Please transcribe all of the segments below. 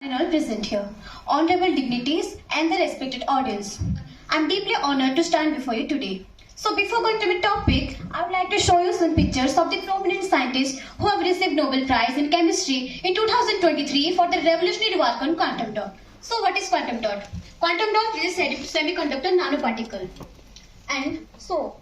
and all present here, honorable dignities and the respected audience. I'm deeply honored to stand before you today. So before going to the topic, I would like to show you some pictures of the prominent scientists who have received Nobel Prize in Chemistry in 2023 for their revolutionary work on quantum dot. So what is quantum dot? Quantum dot is a semiconductor nanoparticle. And so,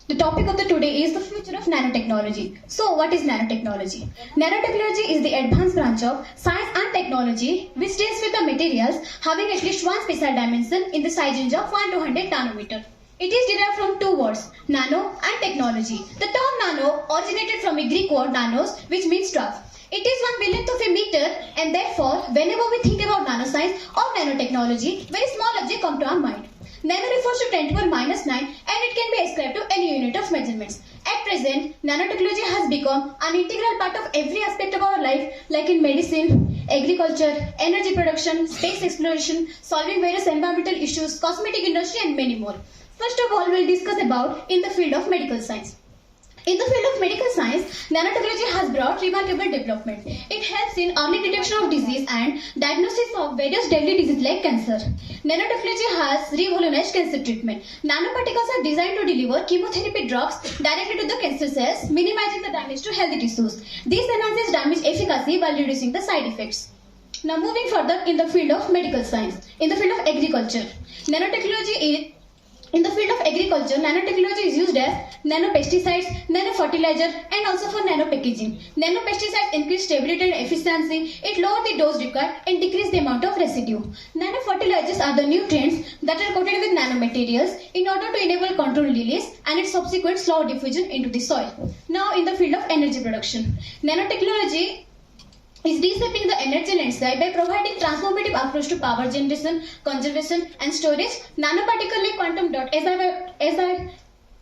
the topic of the today is the future of nanotechnology. So, what is nanotechnology? Nanotechnology is the advanced branch of science and technology which deals with the materials having at least one special dimension in the size range of 1 to 100 nanometer. It is derived from two words, nano and technology. The term nano originated from a Greek word nanos, which means 12. It is 1 millionth of a meter, and therefore, whenever we think about nanoscience or nanotechnology, very small objects come to our mind. Nano refers to 10 to the minus 9 and it can be ascribed to any unit of measurements. At present, nanotechnology has become an integral part of every aspect of our life, like in medicine, agriculture, energy production, space exploration, solving various environmental issues, cosmetic industry and many more. First of all, we'll discuss about in the field of medical science. In the field of medical science, nanotechnology has brought remarkable development. It helps in early detection of disease and diagnosis of various deadly diseases like cancer. Nanotechnology has revolutionized cancer treatment. Nanoparticles are designed to deliver chemotherapy drugs directly to the cancer cells, minimizing the damage to healthy tissues. This enhances damage efficacy while reducing the side effects. Now moving further in the field of medical science. In the field of agriculture, in the field of agriculture, nanotechnology is used as nanopesticides, nanofertilizer and also for nanopackaging. Nanopesticides increase stability and efficiency, it lowers the dose required and decrease the amount of residue. Nanofertilizers are the nutrients that are coated with nanomaterials in order to enable controlled release and its subsequent slow diffusion into the soil. Now in the field of energy production, nanotechnology is reshaping the energy landscape by providing transformative approach to power generation, conservation and storage. Nanoparticle like quantum dot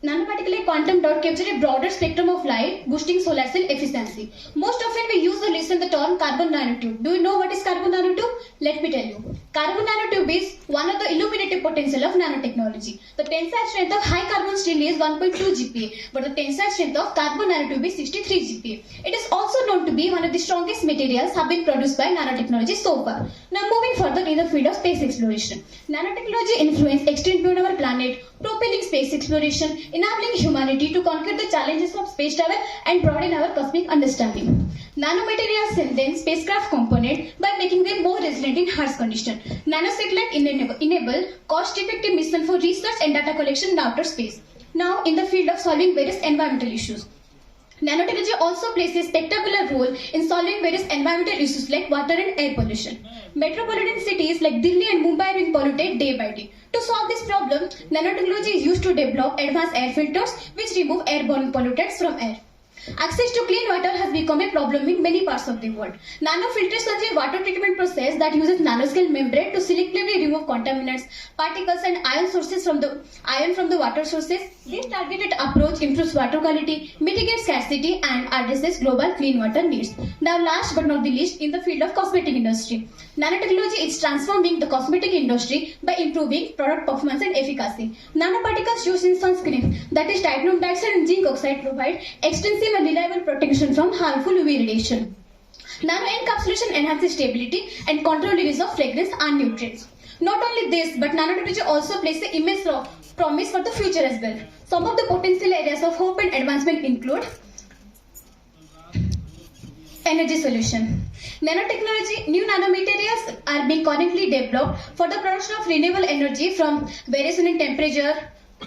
Nanoparticle like quantum dot capture a broader spectrum of light, boosting solar cell efficiency. Most often we use or listen the term carbon nanotube. Do you know what is carbon nanotube? Let me tell you. Carbon nanotube is one of the illuminative potential of nanotechnology. The tensile strength of high carbon steel is 1.2 GPa, but the tensile strength of carbon nanotube is 63 GPa. It is also known to be one of the strongest materials have been produced by nanotechnology so far. Now moving further in the field of space exploration. Nanotechnology influence extend beyond our planet, propelling space exploration, enabling humanity to conquer the challenges of space travel and broaden our cosmic understanding. Nanomaterials strengthen spacecraft components by making them more resilient in harsh conditions. Nanosatellites enable cost-effective mission for research and data collection in outer space. Now, in the field of solving various environmental issues, nanotechnology also plays a spectacular role in solving various environmental issues like water and air pollution. Metropolitan cities like Delhi and Mumbai are being polluted day by day. To solve this problem, nanotechnology is used to develop advanced air filters which remove airborne pollutants from air. Access to clean water has become a problem in many parts of the world. Nanofilters are a water treatment process that uses nanoscale membrane to selectively remove contaminants, particles and ion from the water sources. This targeted approach improves water quality, mitigates scarcity and addresses global clean water needs. Now last but not the least, in the field of cosmetic industry, nanotechnology is transforming the cosmetic industry by improving product performance and efficacy. Nanoparticles used in sunscreen, that is titanium dioxide and zinc oxide, provide extensive and reliable protection from harmful UV radiation. Nano encapsulation enhances stability and control release of fragrance and nutrients. Not only this, but nanotechnology also plays an immense promise for the future as well. Some of the potential areas of hope and advancement include energy solution. Nanotechnology, new nanomaterials are being currently developed for the production of renewable energy from variation in temperature,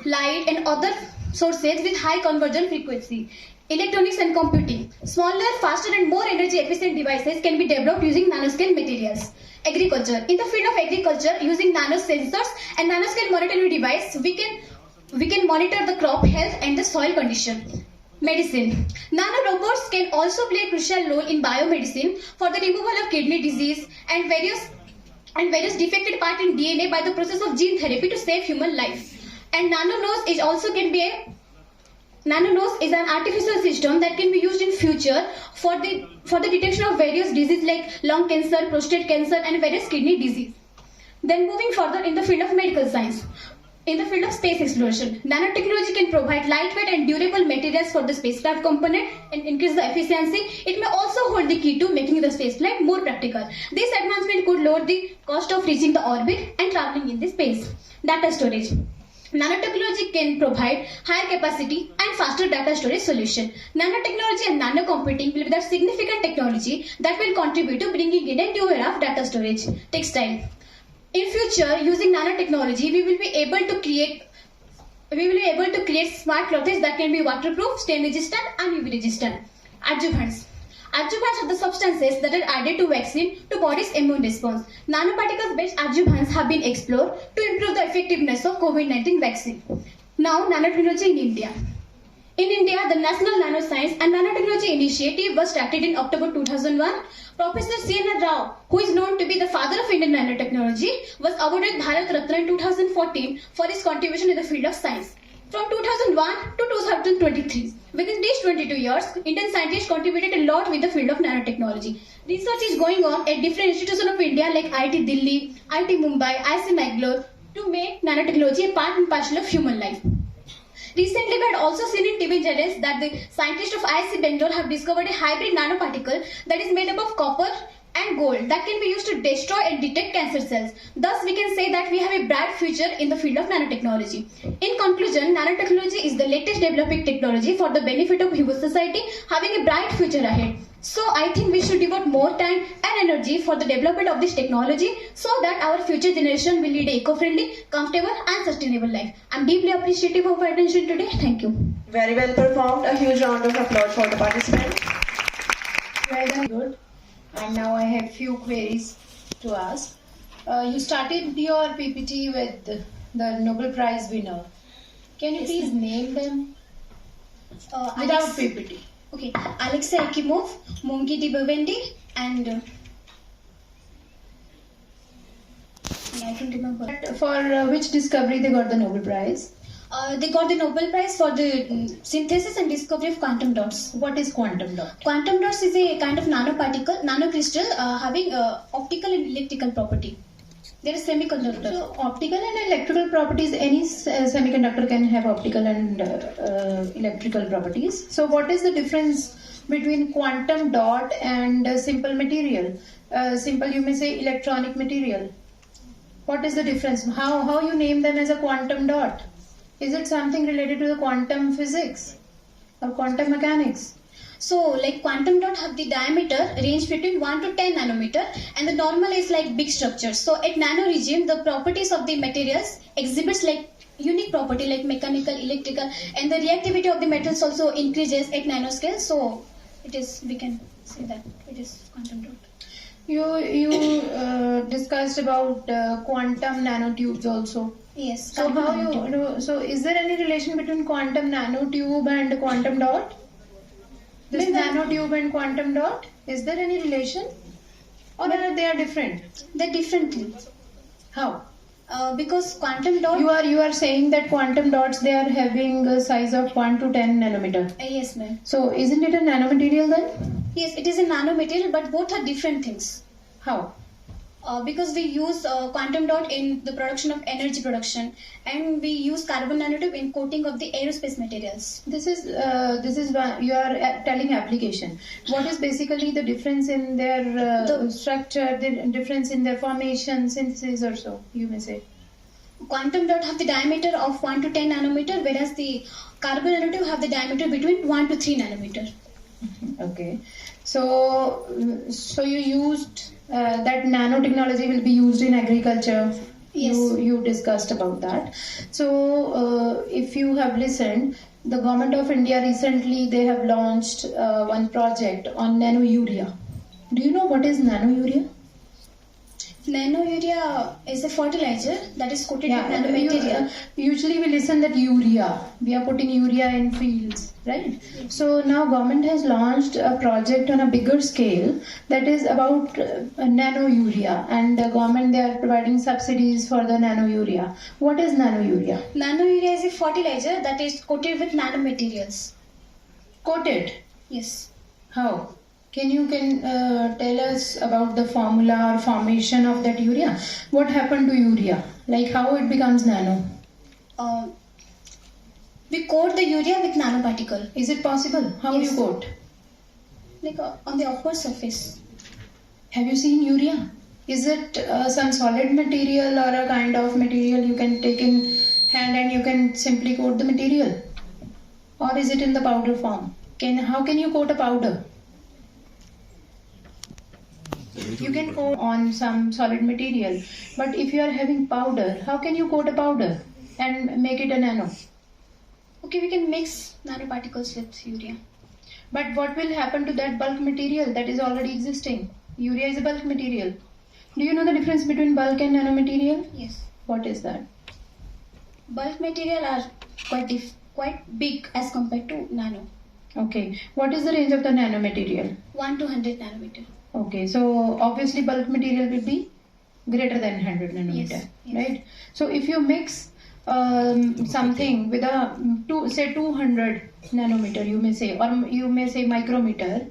light and other sources with high conversion frequency. Electronics and computing. Smaller, faster and more energy efficient devices can be developed using nanoscale materials. Agriculture. In the field of agriculture, using nanosensors and nanoscale monitoring device, we can monitor the crop health and the soil condition. Medicine. Nanorobots can also play a crucial role in biomedicine for the removal of kidney disease and various defected parts in DNA by the process of gene therapy to save human life. And Nanonose is an artificial system that can be used in future for the detection of various diseases like lung cancer, prostate cancer and various kidney disease. Then moving further in the field of medical science. In the field of space exploration, nanotechnology can provide lightweight and durable materials for the spacecraft component and increase the efficiency. It may also hold the key to making the spaceflight more practical. This advancement could lower the cost of reaching the orbit and traveling in the space. Data storage. Nanotechnology can provide higher capacity and faster data storage solution. Nanotechnology and nanocomputing will be the significant technology that will contribute to bringing in a new era of data storage. Textile. In future, using nanotechnology, we will be able to create smart clothes that can be waterproof, stain resistant, and UV resistant. Adjuvants. Adjuvants are the substances that are added to vaccine to body's immune response. Nanoparticles-based adjuvants have been explored to improve the effectiveness of COVID-19 vaccine. Now, nanotechnology in India. In India, the National Nanoscience and Nanotechnology Initiative was started in October 2001. Professor C.N.R. Rao, who is known to be the father of Indian nanotechnology, was awarded Bharat Ratna in 2014 for his contribution in the field of science. From 2001 to 2023, within these 22 years, Indian scientists contributed a lot with the field of nanotechnology. Research is going on at different institutions of India like IIT Delhi, IIT Mumbai, IISc Bangalore to make nanotechnology a part and parcel of human life. Recently, we had also seen in TV channels that the scientists of IISc Bangalore have discovered a hybrid nanoparticle that is made up of copper and gold that can be used to destroy and detect cancer cells. Thus, we can say that we have a bright future in the field of nanotechnology. In conclusion, nanotechnology is the latest developing technology for the benefit of human society, having a bright future ahead. So, I think we should devote more time and energy for the development of this technology so that our future generation will lead an eco-friendly, comfortable and sustainable life. I'm deeply appreciative of your attention today. Thank you. Very well performed. A huge round of applause for the participants. Well done. Good. And now I have few queries to ask. You started your PPT with the Nobel Prize winner. Can you please name them without PPT? Okay, Alexei Akimov, Moungi Dibavendi, and I don't remember. For which discovery they got the Nobel Prize? They got the Nobel Prize for the synthesis and discovery of quantum dots. What is quantum dot? Quantum dots is a kind of nanoparticle, nanocrystal having optical and electrical property. They are semiconductor. So optical and electrical properties, any semiconductor can have optical and electrical properties. So what is the difference between quantum dot and simple material? Simple, you may say electronic material. What is the difference? How you name them as a quantum dot? Is it something related to the quantum physics or quantum mechanics? So, like quantum dot have the diameter range between 1 to 10 nanometer, and the normal is like big structures. So, at nano region, the properties of the materials exhibits like unique property like mechanical, electrical, and the reactivity of the metals also increases at nanoscale. So, it is, we can say that it is quantum dot. You discussed about quantum nanotubes also. Yes. So so is there any relation between quantum nanotube and quantum dot? This nanotube and quantum dot, is there any relation, or are they different? They're differently. How? Because quantum dot. You are saying that quantum dots, they are having a size of 1 to 10 nanometer. Yes, ma'am. So isn't it a nanomaterial then? Yes, it is a nanomaterial, but both are different things. How? Because we use quantum dot in the production of energy production, and we use carbon nanotube in coating of the aerospace materials. This is you are telling application. What is basically the difference in their structure, the difference in their formation, synthesis or so, you may say? Quantum dot have the diameter of 1 to 10 nanometer, whereas the carbon nanotube have the diameter between 1 to 3 nanometer. Okay. So you used that nanotechnology will be used in agriculture. Yes. You discussed about that. So if you have listened, the government of India recently they have launched one project on nano urea. Do you know what is nano urea? Nano urea is a fertilizer that is coated with nanomaterial. Usually we listen that urea. We are putting urea in fields, right? Yes. So now government has launched a project on a bigger scale that is about nano urea, and the government they are providing subsidies for the nano urea. What is nano urea? Nano urea is a fertilizer that is coated with nanomaterials. Coated. Yes. How? Can you tell us about the formula or formation of that urea? What happened to urea? Like how it becomes nano? we coat the urea with nanoparticle, Is it possible? How Yes. you coat? like on the upper surface. Have you seen urea? Is it some solid material or a kind of material you can take in hand and you can simply coat the material? Or is it in the powder form? How can you coat a powder? You can coat on some solid material, but if you are having powder, how can you coat a powder and make it a nano? Okay, we can mix nanoparticles with urea. But what will happen to that bulk material that is already existing? Urea is a bulk material. Do you know the difference between bulk and nanomaterial? Yes. What is that? Bulk material are quite big as compared to nano. Okay. What is the range of the nanomaterial? 1 to 100 nanometer. Okay. So obviously bulk material will be greater than 100 nanometer, Yes, yes. right? So if you mix something with a 200 nanometer, you may say, or you may say micrometer.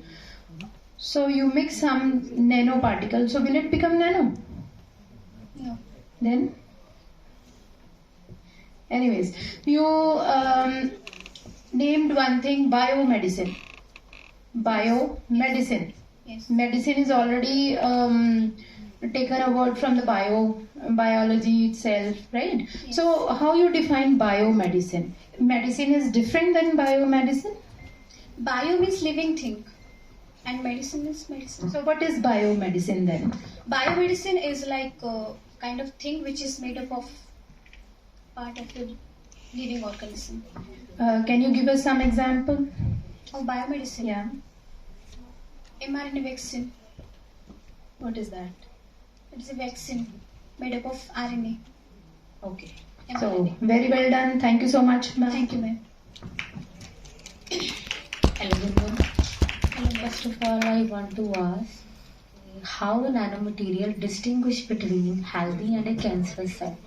So you mix some nanoparticle. So will it become nano? No. Then, anyways, you named one thing, biomedicine. Biomedicine. Yes. Medicine is already taken a word from the biology itself, right? Yes. So how you define biomedicine? Medicine is different than biomedicine. Bio means living thing, and medicine is medicine. So what is biomedicine then? Biomedicine is like a kind of thing which is made up of part of the living organism. Can you give us some example? Of biomedicine. Yeah. mRNA vaccine. What is that? It's a vaccine made up of RNA. Okay. mRNA. So very well done. Thank you so much, ma'am. Thank you, ma'am. Hello, everyone. First of all, I want to ask how the nanomaterial distinguish between healthy and a cancerous cell.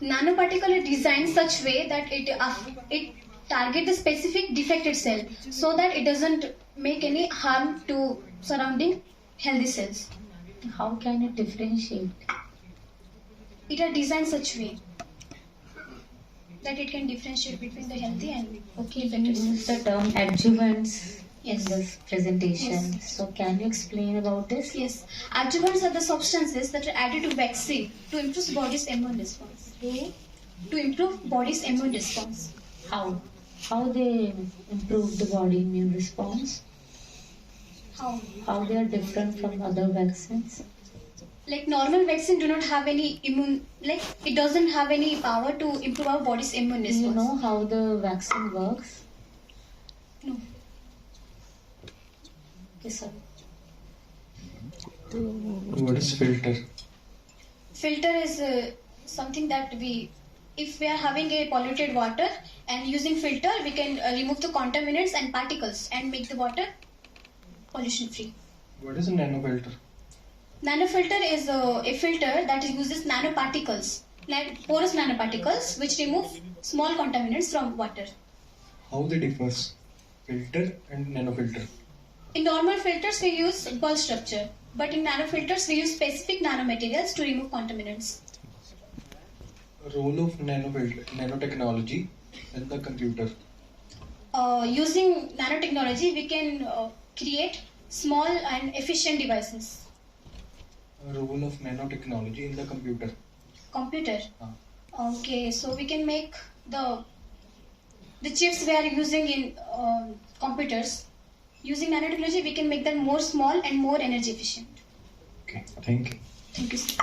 Nanoparticle is designed such way that it target the specific defected cell so that it doesn't make any harm to surrounding healthy cells. How can it differentiate? It are designed such way that it can differentiate between the healthy and Okay, you use the term adjuvants Yes. in this presentation. Yes. So can you explain about this? Yes, adjuvants are the substances that are added to vaccine to improve the body's immune response. To improve body's immune response. How? How they improve the body immune response? How? How they are different from other vaccines? Like normal vaccine do not have any immune, like it doesn't have any power to improve our body's immune Do response. you know how the vaccine works? No. Okay, sir. What is filter? Filter is something that if we are having a polluted water and using filter, we can remove the contaminants and particles and make the water pollution free. What is a nanofilter? Nanofilter is a filter that uses nanoparticles, like porous nanoparticles, which remove small contaminants from water. How they differs? Filter and nanofilter. In normal filters, we use bulk structure, but in nanofilters, we use specific nanomaterials to remove contaminants. Role of nanotechnology in the computer. Using nanotechnology, we can create small and efficient devices. Role of nanotechnology in the computer. Computer. Ah. Okay, so we can make the chips we are using in computers. Using nanotechnology, we can make them more small and more energy efficient. Okay, thank you. Thank you, sir.